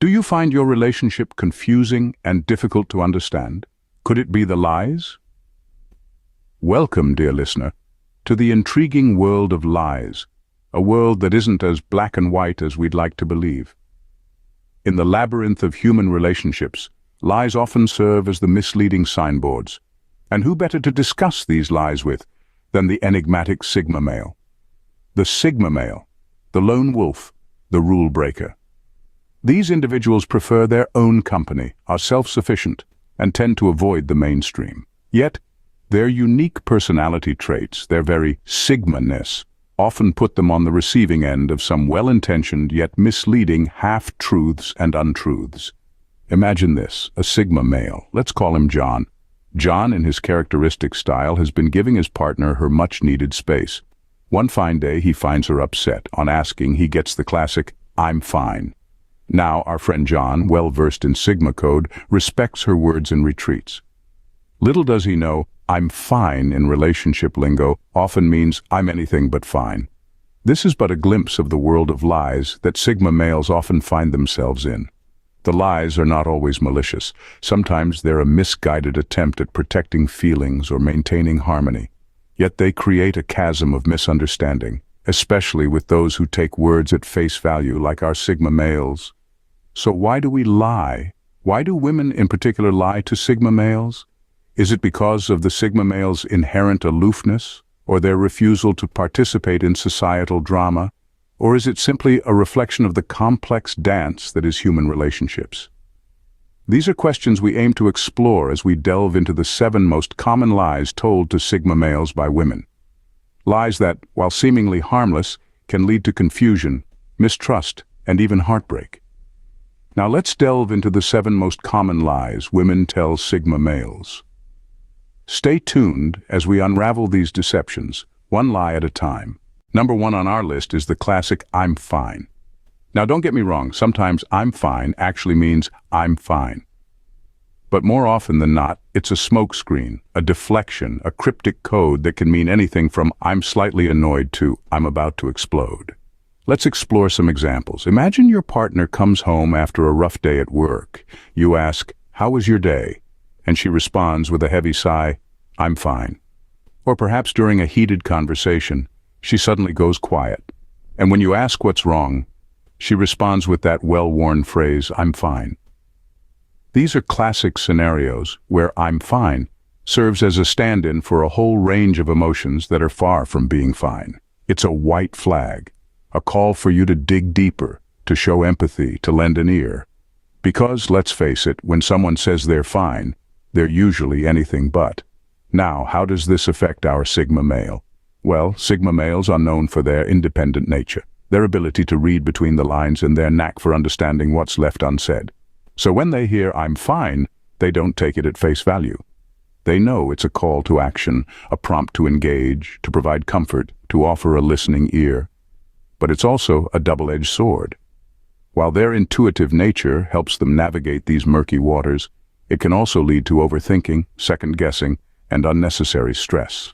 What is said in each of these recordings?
Do you find your relationship confusing and difficult to understand? Could it be the lies? Welcome, dear listener, to the intriguing world of lies, a world that isn't as black and white as we'd like to believe. In the labyrinth of human relationships, lies often serve as the misleading signboards. And who better to discuss these lies with than the enigmatic Sigma male? The Sigma male, the lone wolf, the rule breaker. These individuals prefer their own company, are self-sufficient, and tend to avoid the mainstream. Yet, their unique personality traits, their very Sigma-ness, often put them on the receiving end of some well-intentioned yet misleading half-truths and untruths. Imagine this, a Sigma male, let's call him John. John, in his characteristic style, has been giving his partner her much-needed space. One fine day, he finds her upset. On asking, he gets the classic, "I'm fine." Now, our friend John, well-versed in Sigma code, respects her words and retreats. Little does he know, "I'm fine" in relationship lingo often means "I'm anything but fine." This is but a glimpse of the world of lies that Sigma males often find themselves in. The lies are not always malicious. Sometimes they're a misguided attempt at protecting feelings or maintaining harmony. Yet they create a chasm of misunderstanding, especially with those who take words at face value like our Sigma males. So why do we lie? Why do women in particular lie to Sigma males? Is it because of the Sigma male's inherent aloofness, or their refusal to participate in societal drama? Or is it simply a reflection of the complex dance that is human relationships? These are questions we aim to explore as we delve into the 7 most common lies told to Sigma males by women. Lies that, while seemingly harmless, can lead to confusion, mistrust, and even heartbreak. Now let's delve into the 7 most common lies women tell Sigma males. Stay tuned as we unravel these deceptions, one lie at a time. Number 1 on our list is the classic "I'm fine." Now don't get me wrong, sometimes "I'm fine" actually means "I'm fine." But more often than not, it's a smokescreen, a deflection, a cryptic code that can mean anything from "I'm slightly annoyed" to "I'm about to explode." Let's explore some examples. Imagine your partner comes home after a rough day at work. You ask, "How was your day?" And she responds with a heavy sigh, "I'm fine." Or perhaps during a heated conversation, she suddenly goes quiet. And when you ask what's wrong, she responds with that well-worn phrase, "I'm fine." These are classic scenarios where "I'm fine" serves as a stand-in for a whole range of emotions that are far from being fine. It's a white flag, a call for you to dig deeper, to show empathy, to lend an ear. Because, let's face it, when someone says they're fine, they're usually anything but. Now, how does this affect our Sigma male? Well, Sigma males are known for their independent nature, their ability to read between the lines, and their knack for understanding what's left unsaid. So when they hear "I'm fine," they don't take it at face value. They know it's a call to action, a prompt to engage, to provide comfort, to offer a listening ear. But it's also a double-edged sword. While their intuitive nature helps them navigate these murky waters, it can also lead to overthinking, second-guessing, and unnecessary stress.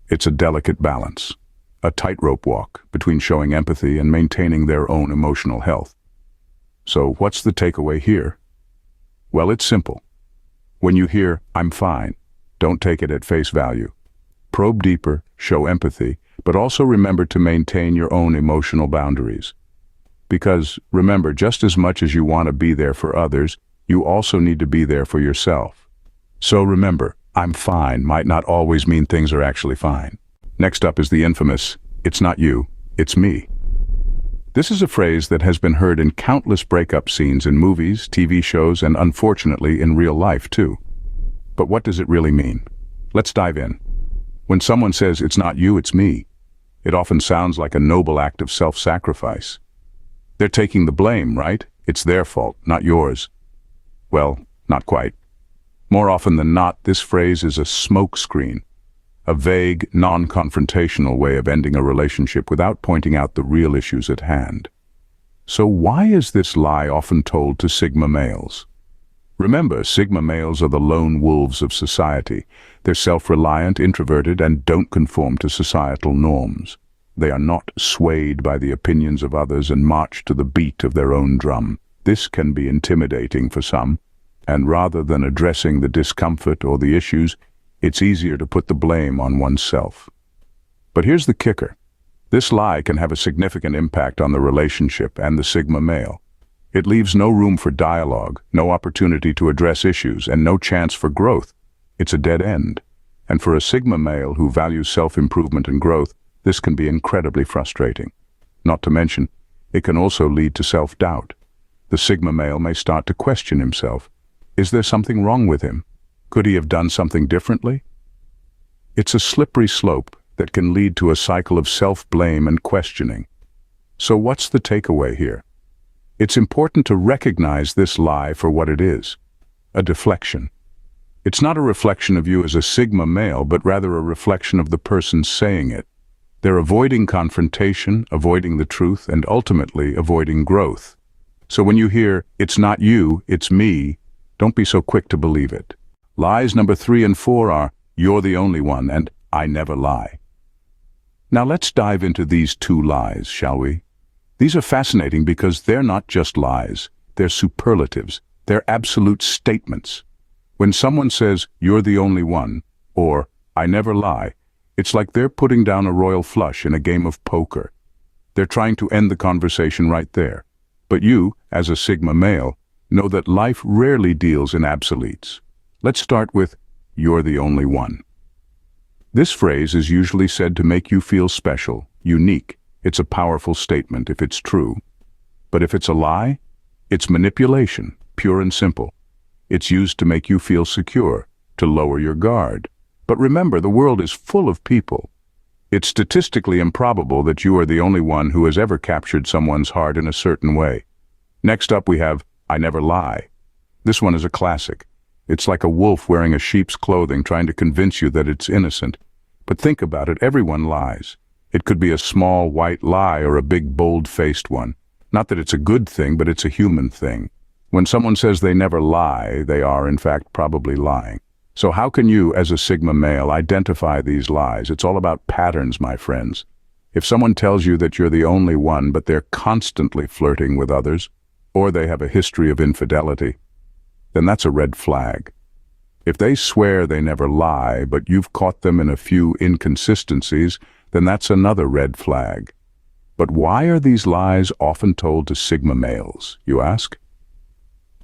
It's a delicate balance, a tightrope walk between showing empathy and maintaining their own emotional health. So what's the takeaway here? Well, it's simple. When you hear "I'm fine," don't take it at face value. Probe deeper, show empathy, but also remember to maintain your own emotional boundaries. Because, remember, just as much as you want to be there for others, you also need to be there for yourself. So remember, "I'm fine" might not always mean things are actually fine. Next up is the infamous, "It's not you, it's me." This is a phrase that has been heard in countless breakup scenes in movies, TV shows, and unfortunately in real life too. But what does it really mean? Let's dive in. When someone says "it's not you, it's me," it often sounds like a noble act of self-sacrifice. They're taking the blame, right? It's their fault, not yours. Well, not quite. More often than not, this phrase is a smokescreen, a vague, non-confrontational way of ending a relationship without pointing out the real issues at hand. So why is this lie often told to Sigma males? Remember, Sigma males are the lone wolves of society. They're self-reliant, introverted, and don't conform to societal norms. They are not swayed by the opinions of others and march to the beat of their own drum. This can be intimidating for some, and rather than addressing the discomfort or the issues, it's easier to put the blame on oneself. But here's the kicker. This lie can have a significant impact on the relationship and the Sigma male. It leaves no room for dialogue, no opportunity to address issues, and no chance for growth. It's a dead end. And for a Sigma male who values self-improvement and growth, this can be incredibly frustrating. Not to mention, it can also lead to self-doubt. The Sigma male may start to question himself. Is there something wrong with him? Could he have done something differently? It's a slippery slope that can lead to a cycle of self-blame and questioning. So what's the takeaway here? It's important to recognize this lie for what it is, a deflection. It's not a reflection of you as a Sigma male, but rather a reflection of the person saying it. They're avoiding confrontation, avoiding the truth, and ultimately avoiding growth. So when you hear, "It's not you, it's me," don't be so quick to believe it. Lies number 3 and 4 are, "You're the only one," and "I never lie." Now let's dive into these 2 lies, shall we? These are fascinating because they're not just lies, they're superlatives, they're absolute statements. When someone says, "You're the only one," or "I never lie," it's like they're putting down a royal flush in a game of poker. They're trying to end the conversation right there. But you, as a Sigma male, know that life rarely deals in absolutes. Let's start with, "You're the only one." This phrase is usually said to make you feel special, unique. It's a powerful statement if it's true. But if it's a lie, it's manipulation, pure and simple. It's used to make you feel secure, to lower your guard. But remember, the world is full of people. It's statistically improbable that you are the only one who has ever captured someone's heart in a certain way. Next up we have, "I never lie." This one is a classic. It's like a wolf wearing a sheep's clothing trying to convince you that it's innocent. But think about it, everyone lies. It could be a small white lie or a big bold-faced one. Not that it's a good thing, but it's a human thing. When someone says they never lie, they are in fact probably lying. So how can you, as a Sigma male, identify these lies? It's all about patterns, my friends. If someone tells you that you're the only one, but they're constantly flirting with others, or they have a history of infidelity, then that's a red flag. If they swear they never lie, but you've caught them in a few inconsistencies, then that's another red flag. But why are these lies often told to Sigma males, you ask?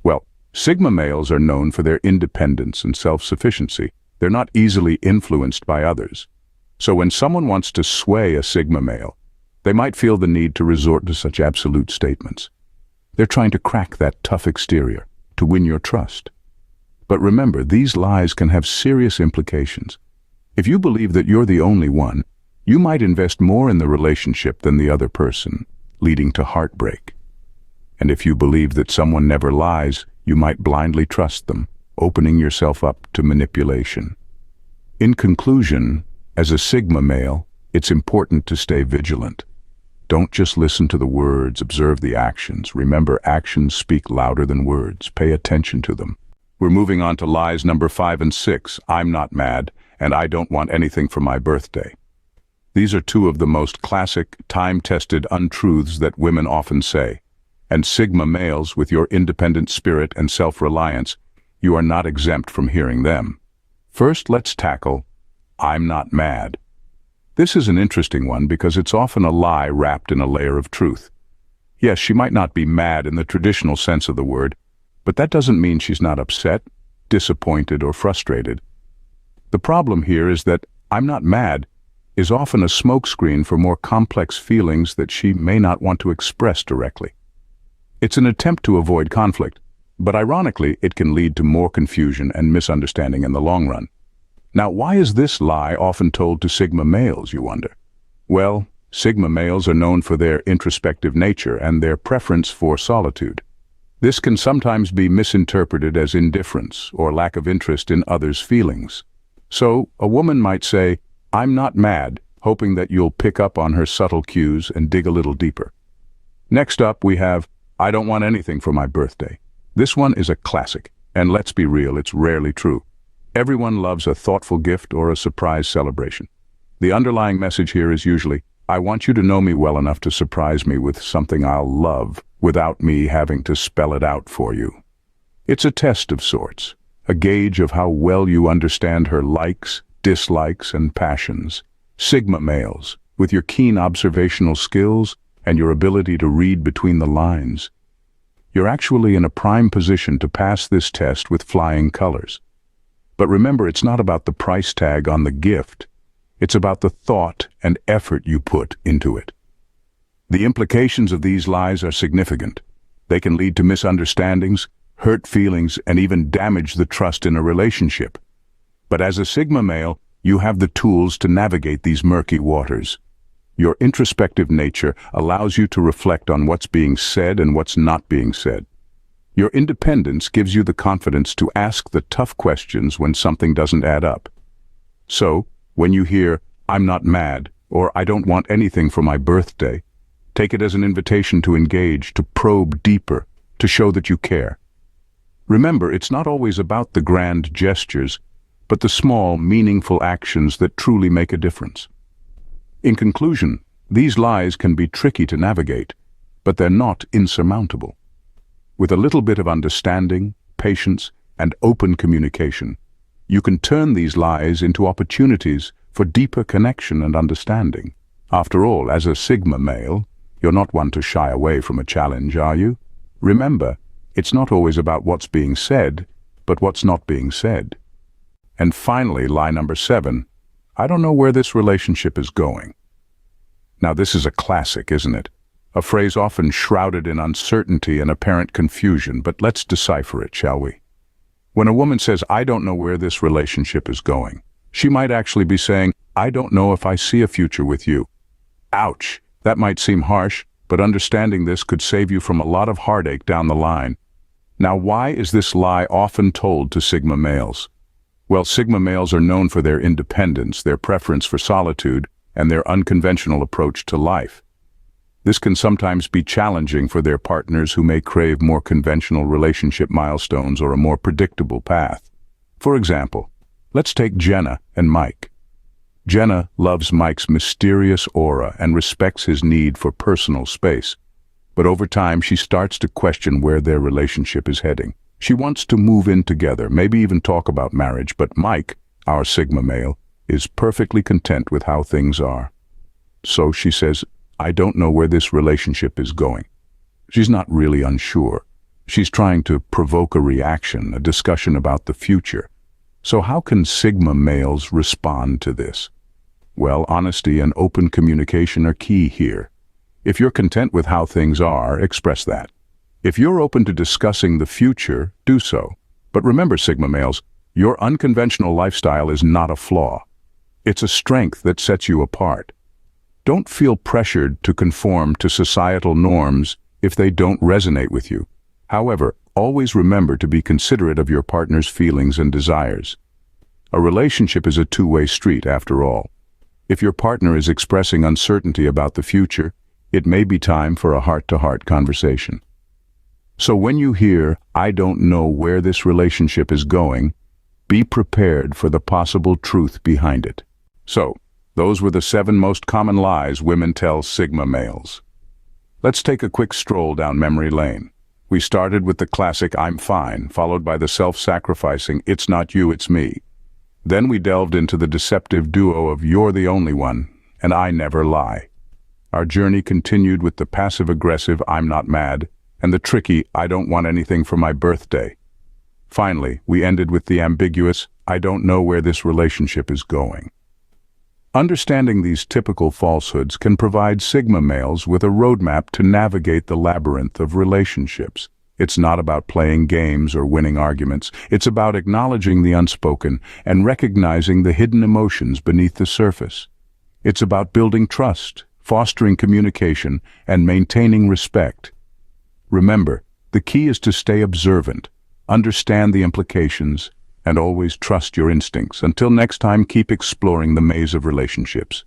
Well, Sigma males are known for their independence and self-sufficiency. They're not easily influenced by others. So when someone wants to sway a Sigma male, they might feel the need to resort to such absolute statements. They're trying to crack that tough exterior, to win your trust. But remember, these lies can have serious implications. If you believe that you're the only one, you might invest more in the relationship than the other person, leading to heartbreak. And if you believe that someone never lies, you might blindly trust them, opening yourself up to manipulation. In conclusion, as a Sigma male, it's important to stay vigilant. Don't just listen to the words, observe the actions. Remember, actions speak louder than words. Pay attention to them. We're moving on to lies number 5 and 6. "I'm not mad, and I don't want anything for my birthday." These are 2 of the most classic, time-tested untruths that women often say. And Sigma males, with your independent spirit and self-reliance, you are not exempt from hearing them. First, let's tackle, "I'm not mad." This is an interesting one because it's often a lie wrapped in a layer of truth. Yes, she might not be mad in the traditional sense of the word, but that doesn't mean she's not upset, disappointed, or frustrated. The problem here is that "I'm not mad" is often a smokescreen for more complex feelings that she may not want to express directly. It's an attempt to avoid conflict, but ironically, it can lead to more confusion and misunderstanding in the long run. Now, why is this lie often told to Sigma males, you wonder? Well, Sigma males are known for their introspective nature and their preference for solitude. This can sometimes be misinterpreted as indifference or lack of interest in others' feelings. So, a woman might say, "I'm not mad," hoping that you'll pick up on her subtle cues and dig a little deeper. Next up, we have, "I don't want anything for my birthday." This one is a classic, and let's be real, it's rarely true. Everyone loves a thoughtful gift or a surprise celebration. The underlying message here is usually, I want you to know me well enough to surprise me with something I'll love without me having to spell it out for you. It's a test of sorts, a gauge of how well you understand her likes, dislikes, and passions. Sigma males, with your keen observational skills and your ability to read between the lines. You're actually in a prime position to pass this test with flying colors. But remember, it's not about the price tag on the gift. It's about the thought and effort you put into it. The implications of these lies are significant. They can lead to misunderstandings, hurt feelings, and even damage the trust in a relationship. But as a Sigma male, you have the tools to navigate these murky waters. Your introspective nature allows you to reflect on what's being said and what's not being said. Your independence gives you the confidence to ask the tough questions when something doesn't add up. So, when you hear, "I'm not mad," or "I don't want anything for my birthday," take it as an invitation to engage, to probe deeper, to show that you care. Remember, it's not always about the grand gestures, but the small, meaningful actions that truly make a difference. In conclusion, these lies can be tricky to navigate, but they're not insurmountable. With a little bit of understanding, patience, and open communication, you can turn these lies into opportunities for deeper connection and understanding. After all, as a Sigma male, you're not one to shy away from a challenge, are you? Remember, it's not always about what's being said, but what's not being said. And finally, lie number 7, I don't know where this relationship is going. Now, this is a classic, isn't it? A phrase often shrouded in uncertainty and apparent confusion, but let's decipher it, shall we? When a woman says, "I don't know where this relationship is going," she might actually be saying, "I don't know if I see a future with you." Ouch! That might seem harsh, but understanding this could save you from a lot of heartache down the line. Now, why is this lie often told to Sigma males? Well, Sigma males are known for their independence, their preference for solitude, and their unconventional approach to life. This can sometimes be challenging for their partners who may crave more conventional relationship milestones or a more predictable path. For example, let's take Jenna and Mike. Jenna loves Mike's mysterious aura and respects his need for personal space. But over time, she starts to question where their relationship is heading. She wants to move in together, maybe even talk about marriage, but Mike, our Sigma male, is perfectly content with how things are. So she says, "I don't know where this relationship is going." She's not really unsure. She's trying to provoke a reaction, a discussion about the future. So how can Sigma males respond to this? Well, honesty and open communication are key here. If you're content with how things are, express that. If you're open to discussing the future, do so. But remember, Sigma males, your unconventional lifestyle is not a flaw. It's a strength that sets you apart. Don't feel pressured to conform to societal norms if they don't resonate with you. However, always remember to be considerate of your partner's feelings and desires. A relationship is a two-way street, after all. If your partner is expressing uncertainty about the future, it may be time for a heart-to-heart conversation. So when you hear, "I don't know where this relationship is going," be prepared for the possible truth behind it. So, those were the 7 most common lies women tell Sigma males. Let's take a quick stroll down memory lane. We started with the classic "I'm fine," followed by the self-sacrificing "It's not you, it's me." Then we delved into the deceptive duo of "You're the only one," and "I never lie." Our journey continued with the passive-aggressive "I'm not mad," and the tricky "I don't want anything for my birthday." Finally, we ended with the ambiguous "I don't know where this relationship is going." Understanding these typical falsehoods can provide Sigma males with a roadmap to navigate the labyrinth of relationships. It's not about playing games or winning arguments. It's about acknowledging the unspoken and recognizing the hidden emotions beneath the surface. It's about building trust, fostering communication, and maintaining respect. Remember, the key is to stay observant, understand the implications, and always trust your instincts. Until next time, keep exploring the maze of relationships.